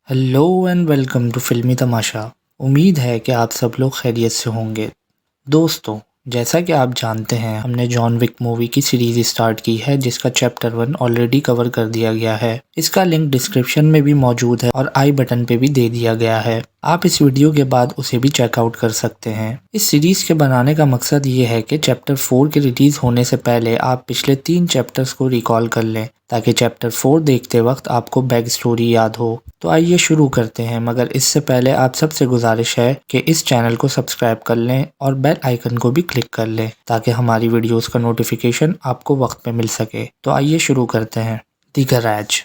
Hello and welcome to फिल्मी तमाशा। उम्मीद है कि आप सब लोग खैरियत से होंगे। दोस्तों, जैसा कि आप जानते हैं हमने जॉन विक मूवी की सीरीज स्टार्ट की है जिसका चैप्टर 1 ऑलरेडी कवर कर दिया गया है। इसका लिंक डिस्क्रिप्शन में भी मौजूद है और आई बटन पे भी दे दिया गया है। आप इस वीडियो के बाद उसे भी चेकआउट कर सकते हैं। इस सीरीज के बनाने का मकसद ये है कि चैप्टर 4 के रिलीज होने से पहले आप पिछले 3 चैप्टर्स को रिकॉल कर लें ताकि चैप्टर 4 देखते वक्त आपको बैक स्टोरी याद हो। तो आइए शुरू करते हैं, मगर इससे पहले आप सबसे गुजारिश है कि इस चैनल को सब्सक्राइब कर लें और बेल आइकन को भी क्लिक कर लें ताकि हमारी वीडियोस का नोटिफिकेशन आपको वक्त पे मिल सके। तो आइए शुरू करते हैं। The garage.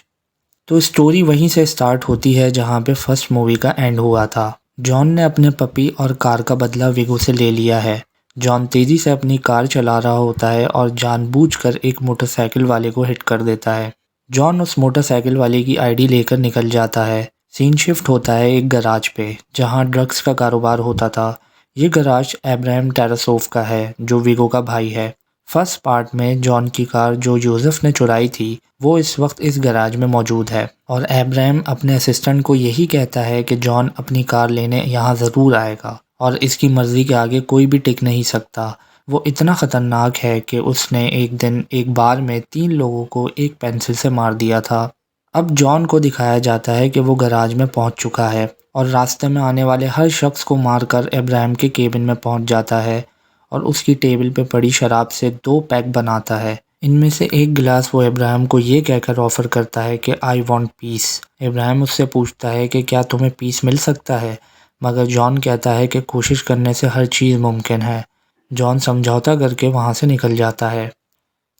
तो स्टोरी वहीं से स्टार्ट होती है जहां पे फर्स्ट मूवी का एंड हुआ था। जॉन ने अपने पपी और कार का बदला विगो से ले लिया है। जॉन तेजी से अपनी कार चला रहा होता है और जानबूझकर एक मोटरसाइकिल वाले को हिट कर देता है। जॉन उस मोटरसाइकिल वाले की आईडी लेकर निकल जाता है। सीन शिफ्ट होता है एक गराज पे जहां ड्रग्स का कारोबार होता था। ये गराज अब्राहम टैरासोफ का है जो विगो का भाई है। फर्स्ट पार्ट में जॉन की कार जो जोसेफ ने चुराई थी वो इस वक्त इस गैराज में मौजूद है और अब्राहम अपने असिस्टेंट को यही कहता है कि जॉन अपनी कार लेने यहाँ ज़रूर आएगा और इसकी मर्ज़ी के आगे कोई भी टिक नहीं सकता। वो इतना ख़तरनाक है कि उसने एक दिन एक बार में 3 लोगों को एक पेंसिल से मार दिया था। अब जॉन को दिखाया जाता है कि वो गैराज में पहुंच चुका है और रास्ते में आने वाले हर शख्स को मारकर अब्राहम के केबिन में पहुंच जाता है और उसकी टेबल पे पड़ी शराब से 2 पैक बनाता है। इनमें से एक गिलास वो अब्राहम को ये कहकर ऑफर करता है कि आई वांट पीस। अब्राहम उससे पूछता है कि क्या तुम्हें पीस मिल सकता है, मगर जॉन कहता है कि कोशिश करने से हर चीज़ मुमकिन है। जॉन समझौता करके वहाँ से निकल जाता है।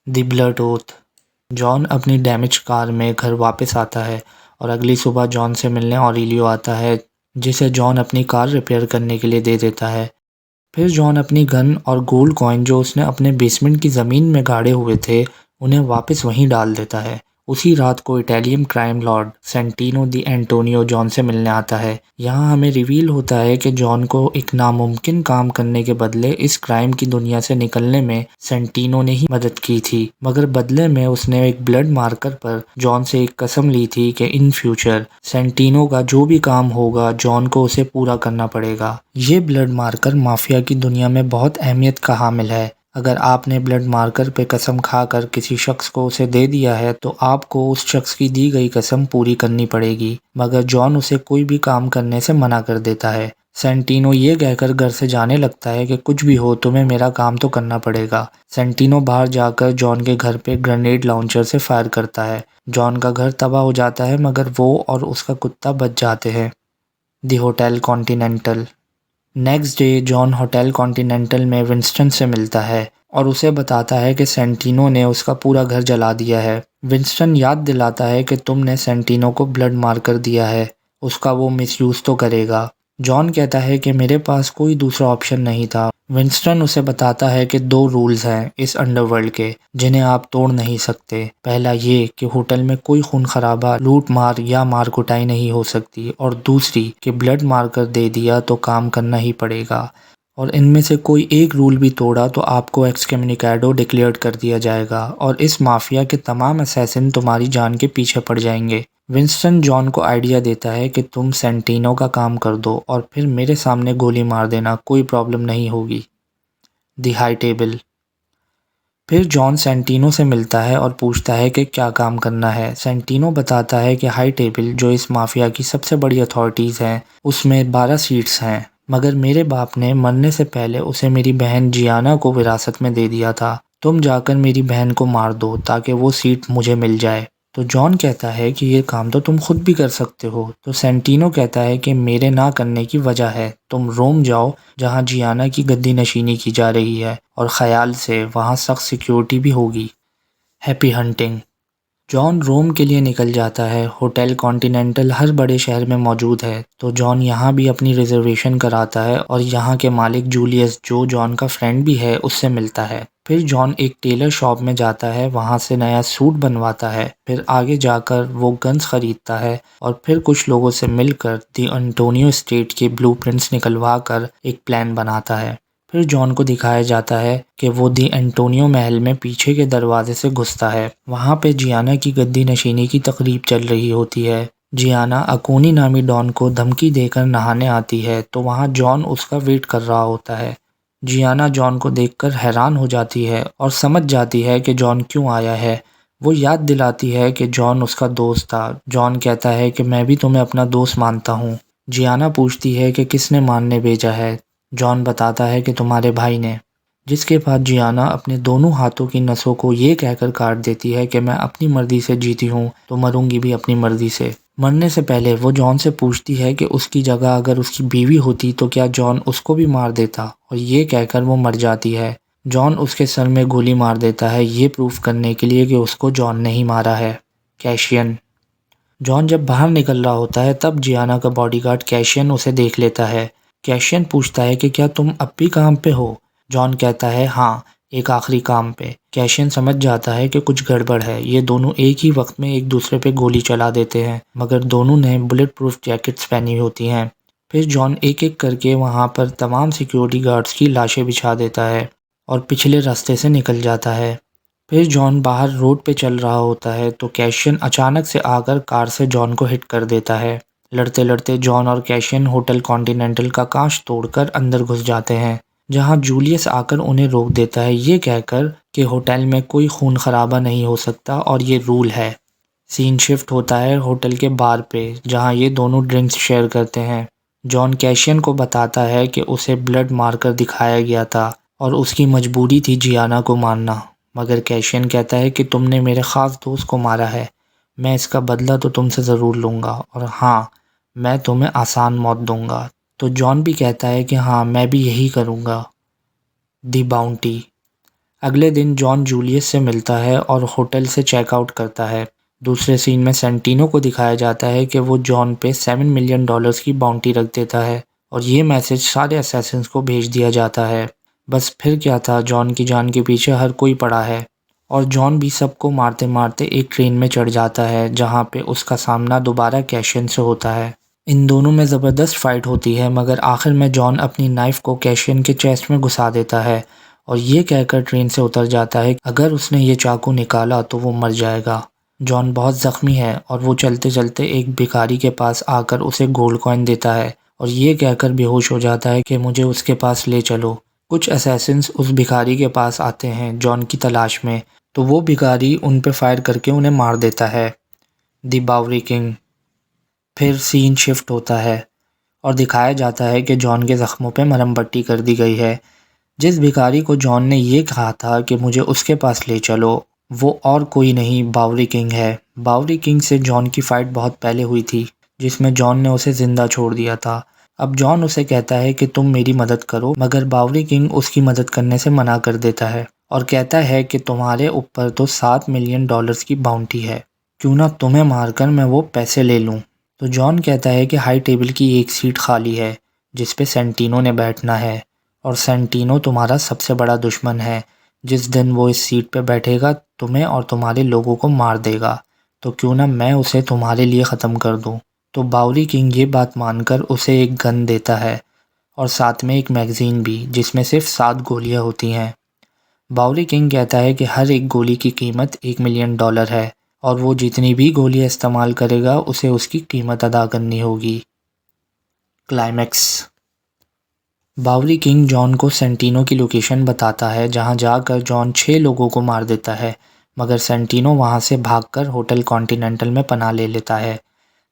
The blood oath. जॉन अपनी डैमेज कार में घर वापस आता है और अगली सुबह जॉन से मिलने ऑरेलियो आता है जिसे जॉन अपनी कार रिपेयर करने के लिए दे देता है। फिर जॉन अपनी गन और गोल्ड कॉइन जो उसने अपने बेसमेंट की ज़मीन में गाड़े हुए थे उन्हें वापस वहीं डाल देता है। उसी रात को इटालियन क्राइम लॉर्ड सेंटिनो दी एंटोनियो जॉन से मिलने आता है। यहाँ हमें रिवील होता है कि जॉन को एक नामुमकिन काम करने के बदले इस क्राइम की दुनिया से निकलने में सेंटिनो ने ही मदद की थी, मगर बदले में उसने एक ब्लड मार्कर पर जॉन से एक कसम ली थी कि इन फ्यूचर सेंटिनो का जो भी काम होगा जॉन को उसे पूरा करना पड़ेगा। ये ब्लड मार्कर माफिया की दुनिया में बहुत अहमियत का हामिल है। अगर आपने ब्लड मार्कर पे कसम खाकर किसी शख्स को उसे दे दिया है तो आपको उस शख्स की दी गई कसम पूरी करनी पड़ेगी, मगर जॉन उसे कोई भी काम करने से मना कर देता है। सेंटिनो ये कहकर घर से जाने लगता है कि कुछ भी हो तुम्हें मेरा काम तो करना पड़ेगा। सेंटिनो बाहर जाकर जॉन के घर पे ग्रेनेड लॉन्चर से फायर करता है। जॉन का घर तबाह हो जाता है मगर वो और उसका कुत्ता बच जाते हैं। The Hotel Continental. Next day John Hotel Continental में विंस्टन से मिलता है और उसे बताता है कि सेंटिनो ने उसका पूरा घर जला दिया है। विंस्टन याद दिलाता है कि तुमने सेंटिनो को ब्लड मार कर दिया है, उसका वो मिसयूज़ तो करेगा। जॉन कहता है कि मेरे पास कोई दूसरा ऑप्शन नहीं था। विंस्टन उसे बताता है कि 2 रूल्स हैं इस अंडरवर्ल्ड के जिन्हें आप तोड़ नहीं सकते। पहला ये कि होटल में कोई खून खराबा, लूट मार या मार कुटाई नहीं हो सकती, और दूसरी कि ब्लड मार कर दे दिया तो काम करना ही पड़ेगा, और इनमें से कोई एक रूल भी तोड़ा तो आपको एक्सकम्युनिकेडो डिक्लेयर्ड कर दिया जाएगा और इस माफिया के तमाम असैसिन तुम्हारी जान के पीछे पड़ जाएंगे। विंस्टन जॉन को आइडिया देता है कि तुम सेंटिनो का काम कर दो और फिर मेरे सामने गोली मार देना, कोई प्रॉब्लम नहीं होगी। The high table. फिर जॉन सेंटिनो से मिलता है और पूछता है कि क्या काम करना है। सेंटिनो बताता है कि हाई टेबल जो इस माफिया की सबसे बड़ी अथॉरिटीज़ हैं उसमें 12 सीट्स हैं, मगर मेरे बाप ने मरने से पहले उसे मेरी बहन जियाना को विरासत में दे दिया था। तुम जाकर मेरी बहन को मार दो ताकि वो सीट मुझे मिल जाए। तो जॉन कहता है कि ये काम तो तुम खुद भी कर सकते हो। तो सेंटिनो कहता है कि मेरे ना करने की वजह है, तुम रोम जाओ जहाँ जियाना की गद्दी नशीनी की जा रही है और ख्याल से वहाँ सख्त सिक्योरिटी भी होगी। Happy hunting. जॉन रोम के लिए निकल जाता है। होटल कॉन्टिनेंटल हर बड़े शहर में मौजूद है तो जॉन यहाँ भी अपनी रिजर्वेशन कराता है और यहाँ के मालिक जूलियस जो जॉन का फ्रेंड भी है उससे मिलता है। फिर जॉन एक टेलर शॉप में जाता है, वहाँ से नया सूट बनवाता है। फिर आगे जाकर वो गन्स खरीदता है और फिर कुछ लोगों से मिलकर दी एंटोनियो स्टेट के ब्लूप्रिंट्स निकलवा कर एक प्लान बनाता है। फिर जॉन को दिखाया जाता है कि वो दी एंटोनियो महल में पीछे के दरवाजे से घुसता है। वहाँ पे जियाना की गद्दी नशीनी की तकरीब चल रही होती है। जियाना अकोनी नामी डॉन को धमकी देकर नहाने आती है तो वहाँ जॉन उसका वेट कर रहा होता है। जियाना जॉन को देखकर हैरान हो जाती है और समझ जाती है कि जॉन क्यों आया है। वो याद दिलाती है कि जॉन उसका दोस्त था। जॉन कहता है कि मैं भी तुम्हें अपना दोस्त मानता हूँ। जियाना पूछती है कि किसने मारने भेजा है। जॉन बताता है कि तुम्हारे भाई ने। जिसके बाद जियाना अपने दोनों हाथों की नसों को ये कहकर काट देती है कि मैं अपनी मर्जी से जीती हूँ तो मरूंगी भी अपनी मर्जी से। मरने से पहले वो जॉन से पूछती है कि उसकी जगह अगर उसकी बीवी होती तो क्या जॉन उसको भी मार देता, और ये कहकर वो मर जाती है। जॉन उसके सर में गोली मार देता है ये प्रूफ करने के लिए कि उसको जॉन ने ही मारा है। कैशियन। जॉन जब बाहर निकल रहा होता है तब जियाना का बॉडीगार्ड कैशियन उसे देख लेता है। कैशियन पूछता है कि क्या तुम अब भी काम पे हो। जॉन कहता है हाँ, एक आखिरी काम पे। कैशियन समझ जाता है कि कुछ गड़बड़ है। ये दोनों एक ही वक्त में एक दूसरे पे गोली चला देते हैं, मगर दोनों ने बुलेट प्रूफ जैकेट्स पहनी होती हैं। फिर जॉन एक एक करके वहाँ पर तमाम सिक्योरिटी गार्ड्स की लाशें बिछा देता है और पिछले रास्ते से निकल जाता है। फिर जॉन बाहर रोड पे चल रहा होता है तो कैशियन अचानक से आकर कार से जॉन को हिट कर देता है। लड़ते लड़ते जॉन और कैशियन होटल कॉन्टिनेंटल का कांच तोड़कर अंदर घुस जाते हैं, जहां जूलियस आकर उन्हें रोक देता है ये कहकर कि होटल में कोई खून खराबा नहीं हो सकता और ये रूल है। सीन शिफ्ट होता है होटल के बार पे जहां ये दोनों ड्रिंक्स शेयर करते हैं। जॉन कैशियन को बताता है कि उसे ब्लड मारकर दिखाया गया था और उसकी मजबूरी थी जियाना को मारना, मगर कैशियन कहता है कि तुमने मेरे ख़ास दोस्त को मारा है, मैं इसका बदला तो तुमसे ज़रूर लूँगा, और हाँ, मैं तुम्हें आसान मौत दूँगा। तो जॉन भी कहता है कि हाँ, मैं भी यही करूँगा। दी बाउंटी। अगले दिन जॉन जूलियस से मिलता है और होटल से चेकआउट करता है। दूसरे सीन में सेंटिनो को दिखाया जाता है कि वो जॉन पे $7 मिलियन की बाउंटी रख देता है और ये मैसेज सारे असैसिन्स को भेज दिया जाता है। बस फिर क्या था, जॉन की जान के पीछे हर कोई पड़ा है और जॉन भी सबको मारते मारते एक ट्रेन में चढ़ जाता है जहाँ पे उसका सामना दोबारा कैशियन से होता है। इन दोनों में ज़बरदस्त फाइट होती है, मगर आखिर में जॉन अपनी नाइफ़ को कैशियन के चेस्ट में घुसा देता है और ये कहकर ट्रेन से उतर जाता है अगर उसने ये चाकू निकाला तो वो मर जाएगा। जॉन बहुत ज़ख्मी है और वो चलते चलते एक भिखारी के पास आकर उसे गोल्ड कॉइन देता है और ये कहकर बेहोश हो जाता है कि मुझे उसके पास ले चलो। कुछ असैसिन्स उस भिखारी के पास आते हैं जॉन की तलाश में, तो वो भिखारी उन पे फायर करके उन्हें मार देता है। The Bowery king. फिर सीन शिफ्ट होता है और दिखाया जाता है कि जॉन के ज़ख्मों पे मरहम पट्टी कर दी गई है। जिस भिखारी को जॉन ने ये कहा था कि मुझे उसके पास ले चलो, वो और कोई नहीं बावरी किंग है। बावरी किंग से जॉन की फ़ाइट बहुत पहले हुई थी जिसमें जॉन ने उसे ज़िंदा छोड़ दिया था। अब जॉन उसे कहता है कि तुम मेरी मदद करो, मगर बावरी किंग उसकी मदद करने से मना कर देता है और कहता है कि तुम्हारे ऊपर तो $7 मिलियन की बाउंटी है, क्यों ना तुम्हें मारकर मैं वो पैसे ले लूँ। तो जॉन कहता है कि हाई टेबल की एक सीट खाली है जिस पे सेंटिनो ने बैठना है और सेंटिनो तुम्हारा सबसे बड़ा दुश्मन है। जिस दिन वो इस सीट पे बैठेगा तुम्हें और तुम्हारे लोगों को मार देगा, तो क्यों ना मैं उसे तुम्हारे लिए ख़त्म कर दूं। तो बावरी किंग ये बात मानकर उसे एक गन देता है और साथ में एक मैगज़ीन भी जिसमें सिर्फ 7 गोलियां होती हैं। बावरी किंग कहता है कि हर एक गोली की कीमत $1 मिलियन है और वो जितनी भी गोलियां इस्तेमाल करेगा उसे उसकी कीमत अदा करनी होगी। क्लाइमैक्स। बावरी किंग जॉन को सेंटिनो की लोकेशन बताता है जहां जाकर जॉन 6 लोगों को मार देता है, मगर सेंटिनो वहां से भागकर होटल कॉन्टिनेंटल में पनाह ले लेता है।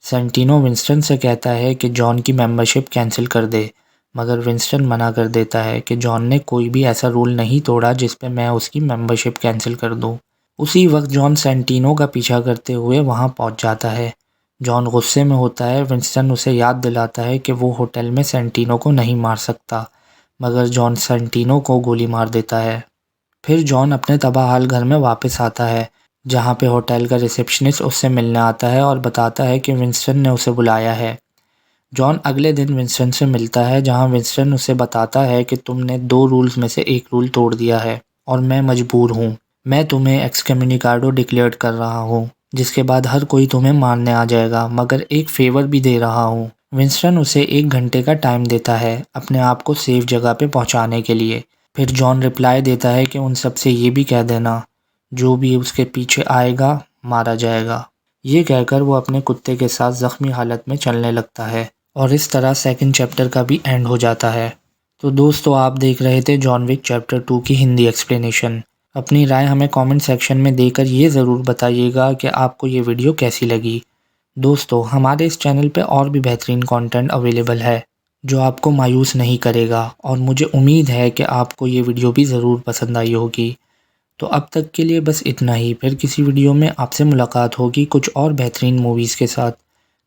सेंटिनो विंस्टन से कहता है कि जॉन की मेंबरशिप कैंसिल कर दे, मगर विंस्टन मना कर देता है कि जॉन ने कोई भी ऐसा रूल नहीं तोड़ा जिस पे मैं उसकी मेंबरशिप कैंसिल कर दूं। उसी वक्त जॉन सेंटिनो का पीछा करते हुए वहां पहुंच जाता है। जॉन गुस्से में होता है। विंस्टन उसे याद दिलाता है कि वो होटल में सेंटिनो को नहीं मार सकता, मगर जॉन सेंटिनो को गोली मार देता है। फिर जॉन अपने तबाहाल घर में वापस आता है जहां पे होटल का रिसेप्शनिस्ट उससे मिलने आता है और बताता है कि विंस्टन ने उसे बुलाया है। जॉन अगले दिन विंस्टन से मिलता है जहां विंस्टन उसे बताता है कि तुमने 2 रूल्स में से एक रूल तोड़ दिया है और मैं मजबूर हूँ। मैं तुम्हें एक्सकम्युनिकाडो डिक्लेयर कर रहा हूँ, जिसके बाद हर कोई तुम्हें मारने आ जाएगा, मगर एक फेवर भी दे रहा हूँ। विंस्टन उसे 1 घंटे का टाइम देता है अपने आप को सेफ जगह पे पहुँचाने के लिए। फिर जॉन रिप्लाई देता है कि उन सब से ये भी कह देना जो भी उसके पीछे आएगा मारा जाएगा। ये कहकर वो अपने कुत्ते के साथ ज़ख्मी हालत में चलने लगता है और इस तरह सेकंड चैप्टर का भी एंड हो जाता है। तो दोस्तों, आप देख रहे थे जॉन विक चैप्टर 2 की हिंदी एक्सप्लेनेशन। अपनी राय हमें कमेंट सेक्शन में देकर ये ज़रूर बताइएगा कि आपको ये वीडियो कैसी लगी। दोस्तों, हमारे इस चैनल पे और भी बेहतरीन कंटेंट अवेलेबल है जो आपको मायूस नहीं करेगा और मुझे उम्मीद है कि आपको ये वीडियो भी ज़रूर पसंद आई होगी। तो अब तक के लिए बस इतना ही, फिर किसी वीडियो में आपसे मुलाकात होगी कुछ और बेहतरीन मूवीज़ के साथ।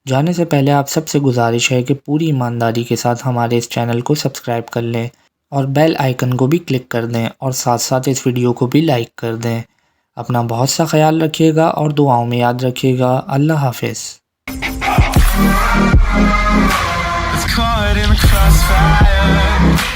जाने से पहले आप सबसे गुजारिश है कि पूरी ईमानदारी के साथ हमारे इस चैनल को सब्सक्राइब कर लें और बेल आइकन को भी क्लिक कर दें और साथ साथ इस वीडियो को भी लाइक कर दें। अपना बहुत सा ख्याल रखिएगा और दुआओं में याद रखिएगा। अल्लाह हाफिज़। Caught in the crossfire.